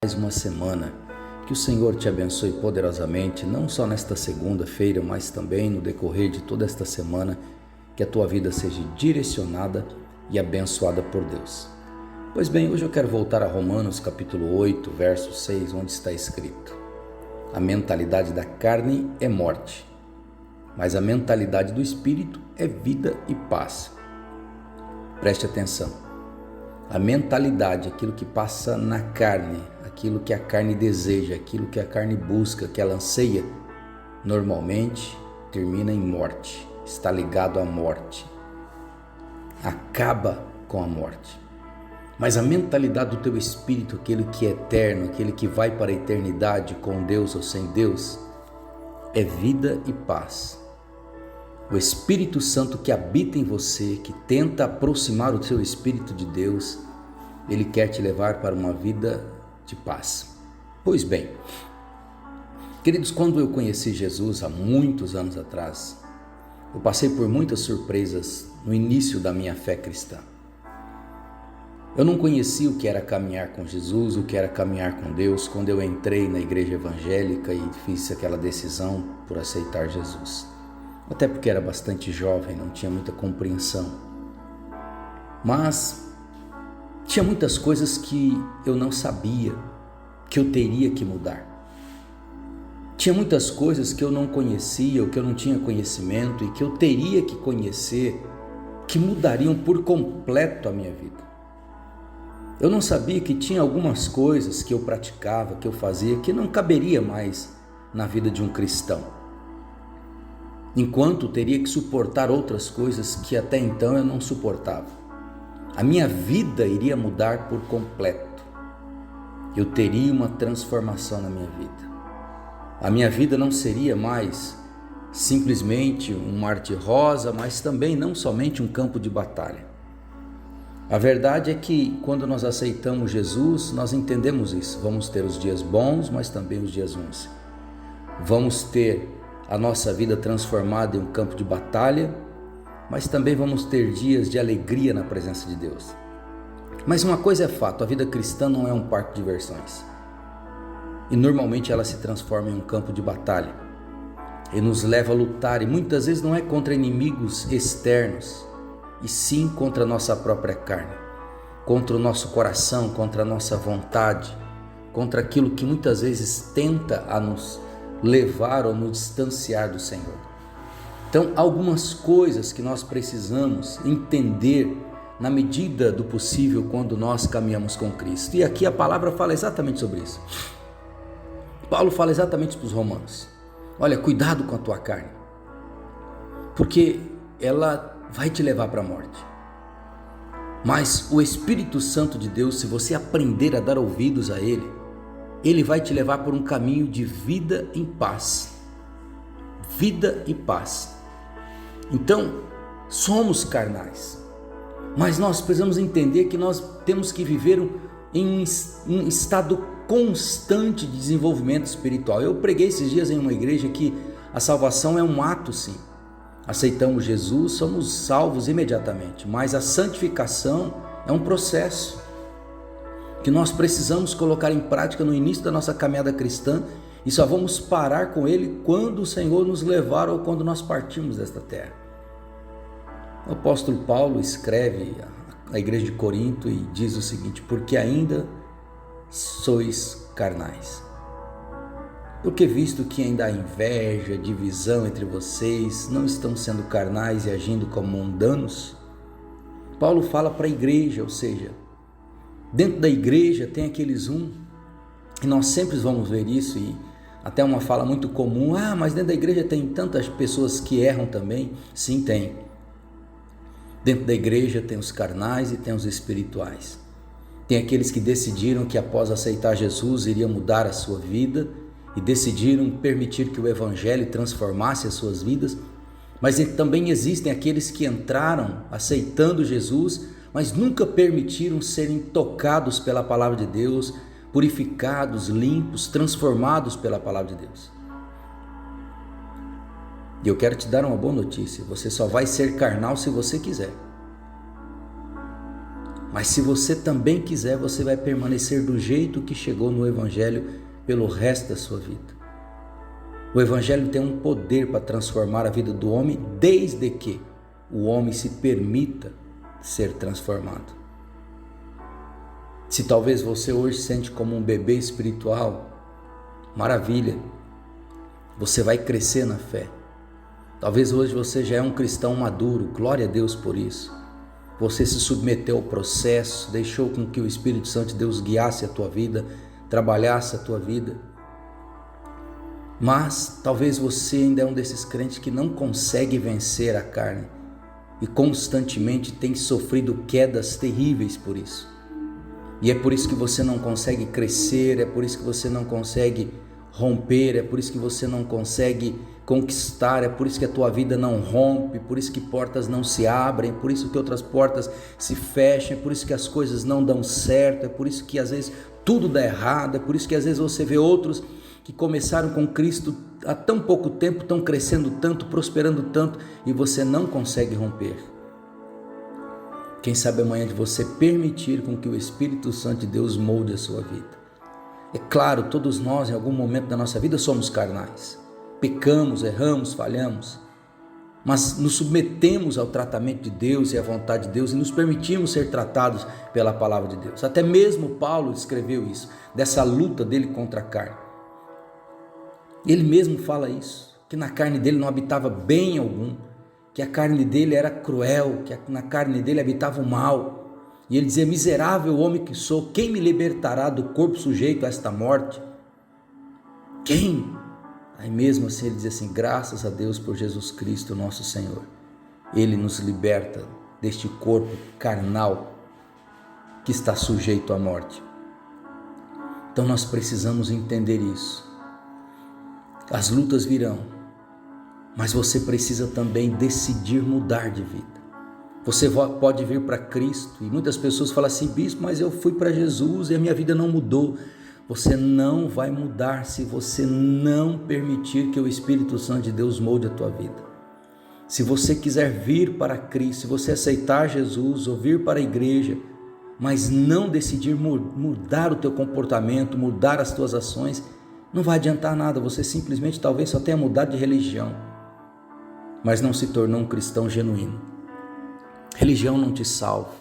Mais uma semana. Que o Senhor te abençoe poderosamente, não só nesta segunda-feira, mas também no decorrer de toda esta semana, que a tua vida seja direcionada e abençoada por Deus. Pois bem, hoje eu quero voltar a Romanos capítulo 8, verso 6, onde está escrito: a mentalidade da carne é morte, mas a mentalidade do Espírito é vida e paz. Preste atenção. A mentalidade, aquilo que passa na carne, aquilo que a carne deseja, aquilo que a carne busca, que ela anseia, normalmente termina em morte, está ligado à morte, acaba com a morte. Mas a mentalidade do teu espírito, aquele que é eterno, aquele que vai para a eternidade com Deus ou sem Deus, é vida e paz. O Espírito Santo que habita em você, que tenta aproximar o seu espírito de Deus, ele quer te levar para uma vida de paz. Pois bem, queridos, quando eu conheci Jesus há muitos anos atrás, eu passei por muitas surpresas no início da minha fé cristã. Eu não conhecia o que era caminhar com Jesus, o que era caminhar com Deus, quando eu entrei na igreja evangélica e fiz aquela decisão por aceitar Jesus. Até porque era bastante jovem, não tinha muita compreensão. Mas tinha muitas coisas que eu não sabia, que eu teria que mudar. Tinha muitas coisas que eu não conhecia, ou que eu não tinha conhecimento e que eu teria que conhecer, que mudariam por completo a minha vida. Eu não sabia que tinha algumas coisas que eu praticava, que eu fazia, que não caberia mais na vida de um cristão. Enquanto teria que suportar outras coisas que até então eu não suportava. A minha vida iria mudar por completo. Eu teria uma transformação na minha vida. A minha vida não seria mais simplesmente um mar de rosa, mas também não somente um campo de batalha. A verdade é que quando nós aceitamos Jesus, nós entendemos isso. Vamos ter os dias bons, mas também os dias ruins. Vamos ter a nossa vida transformada em um campo de batalha, mas também vamos ter dias de alegria na presença de Deus. Mas uma coisa é fato, a vida cristã não é um parque de diversões. E normalmente ela se transforma em um campo de batalha. E nos leva a lutar, e muitas vezes não é contra inimigos externos, e sim contra a nossa própria carne, contra o nosso coração, contra a nossa vontade, contra aquilo que muitas vezes tenta a nos levar ou nos distanciar do Senhor. Então, algumas coisas que nós precisamos entender na medida do possível quando nós caminhamos com Cristo. E aqui a palavra fala exatamente sobre isso. Paulo fala exatamente para os romanos: olha, cuidado com a tua carne, porque ela vai te levar para a morte. Mas o Espírito Santo de Deus, se você aprender a dar ouvidos a Ele vai te levar por um caminho de vida em paz. Vida e paz. Então, somos carnais, mas nós precisamos entender que nós temos que viver em um estado constante de desenvolvimento espiritual. Eu preguei esses dias em uma igreja que a salvação é um ato, sim. Aceitamos Jesus, somos salvos imediatamente, mas a santificação é um processo que nós precisamos colocar em prática no início da nossa caminhada cristã, e só vamos parar com ele quando o Senhor nos levar ou quando nós partirmos desta terra. O apóstolo Paulo escreve à igreja de Corinto e diz o seguinte: porque ainda sois carnais. Porque visto que ainda há inveja, divisão entre vocês, não estão sendo carnais e agindo como mundanos? Paulo fala para a igreja, ou seja, dentro da igreja tem aqueles e nós sempre vamos ver isso, e até uma fala muito comum: mas dentro da igreja tem tantas pessoas que erram também. Sim, tem. Dentro da igreja tem os carnais e tem os espirituais. Tem aqueles que decidiram que após aceitar Jesus iria mudar a sua vida e decidiram permitir que o evangelho transformasse as suas vidas, mas também existem aqueles que entraram aceitando Jesus, mas nunca permitiram serem tocados pela palavra de Deus, purificados, limpos, transformados pela palavra de Deus. E eu quero te dar uma boa notícia: você só vai ser carnal se você quiser. Mas se você também quiser, você vai permanecer do jeito que chegou no Evangelho pelo resto da sua vida. O Evangelho tem um poder para transformar a vida do homem, desde que o homem se permita ser transformado. Se talvez você hoje se sente como um bebê espiritual, maravilha, você vai crescer na fé. Talvez hoje você já é um cristão maduro, glória a Deus por isso. Você se submeteu ao processo, deixou com que o Espírito Santo de Deus guiasse a tua vida, trabalhasse a tua vida. Mas talvez você ainda é um desses crentes que não consegue vencer a carne e constantemente tem sofrido quedas terríveis por isso. E é por isso que você não consegue crescer, é por isso que você não consegue romper, é por isso que você não consegue conquistar, é por isso que a tua vida não rompe, por isso que portas não se abrem, por isso que outras portas se fecham, é por isso que as coisas não dão certo, é por isso que às vezes tudo dá errado, é por isso que às vezes você vê outros que começaram com Cristo há tão pouco tempo, estão crescendo tanto, prosperando tanto e você não consegue romper. Quem sabe amanhã de você permitir com que o Espírito Santo de Deus molde a sua vida. É claro, todos nós em algum momento da nossa vida somos carnais. Pecamos, erramos, falhamos, mas nos submetemos ao tratamento de Deus e à vontade de Deus e nos permitimos ser tratados pela palavra de Deus. Até mesmo Paulo escreveu isso, dessa luta dele contra a carne. Ele mesmo fala isso, que na carne dele não habitava bem algum, que a carne dele era cruel, que na carne dele habitava o mal. E ele dizia: miserável homem que sou, quem me libertará do corpo sujeito a esta morte? Quem? Aí mesmo assim ele dizia assim: graças a Deus por Jesus Cristo nosso Senhor. Ele nos liberta deste corpo carnal que está sujeito à morte. Então nós precisamos entender isso. As lutas virão, mas você precisa também decidir mudar de vida. Você pode vir para Cristo e muitas pessoas falam assim: bispo, mas eu fui para Jesus e a minha vida não mudou. Você não vai mudar se você não permitir que o Espírito Santo de Deus molde a tua vida. Se você quiser vir para Cristo, se você aceitar Jesus ou vir para a igreja, mas não decidir mudar o teu comportamento, mudar as tuas ações, não vai adiantar nada. Você simplesmente talvez só tenha mudado de religião, mas não se tornou um cristão genuíno. Religião não te salva.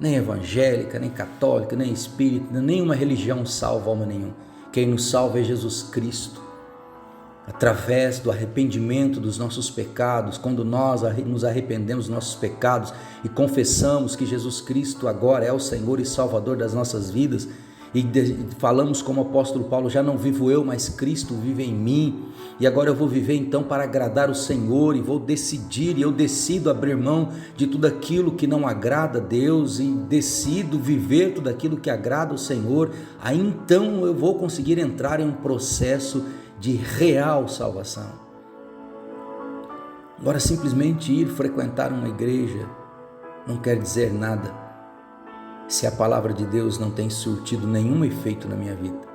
Nem evangélica, nem católica, nem espírita, nenhuma religião salva alma nenhuma. Quem nos salva é Jesus Cristo. Através do arrependimento dos nossos pecados, quando nós nos arrependemos dos nossos pecados e confessamos que Jesus Cristo agora é o Senhor e Salvador das nossas vidas, e falamos como o apóstolo Paulo: já não vivo eu, mas Cristo vive em mim, e agora eu vou viver então para agradar o Senhor, e vou decidir, e eu decido abrir mão de tudo aquilo que não agrada a Deus, e decido viver tudo aquilo que agrada o Senhor. Aí então eu vou conseguir entrar em um processo de real salvação. Agora, simplesmente ir frequentar uma igreja não quer dizer nada se a palavra de Deus não tem surtido nenhum efeito na minha vida.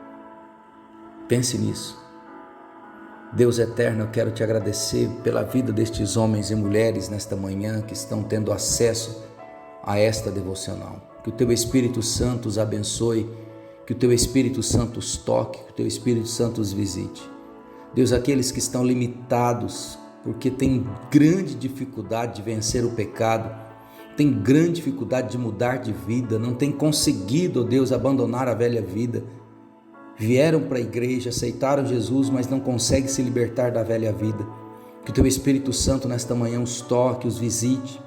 Pense nisso. Deus eterno, eu quero te agradecer pela vida destes homens e mulheres nesta manhã que estão tendo acesso a esta devocional. Que o teu Espírito Santo os abençoe, que o teu Espírito Santo os toque, que o teu Espírito Santo os visite. Deus, aqueles que estão limitados porque têm grande dificuldade de vencer o pecado, tem grande dificuldade de mudar de vida, não tem conseguido, ó Deus, abandonar a velha vida. Vieram para a igreja, aceitaram Jesus, mas não conseguem se libertar da velha vida. Que o teu Espírito Santo nesta manhã os toque, os visite,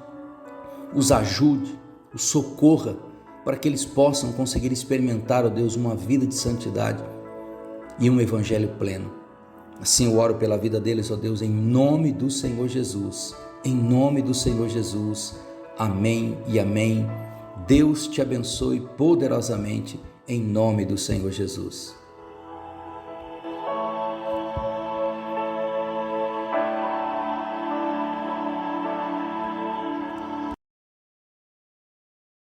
os ajude, os socorra, para que eles possam conseguir experimentar, ó Deus, uma vida de santidade e um evangelho pleno. Assim eu oro pela vida deles, ó Deus, em nome do Senhor Jesus. Em nome do Senhor Jesus. Amém e amém. Deus te abençoe poderosamente em nome do Senhor Jesus.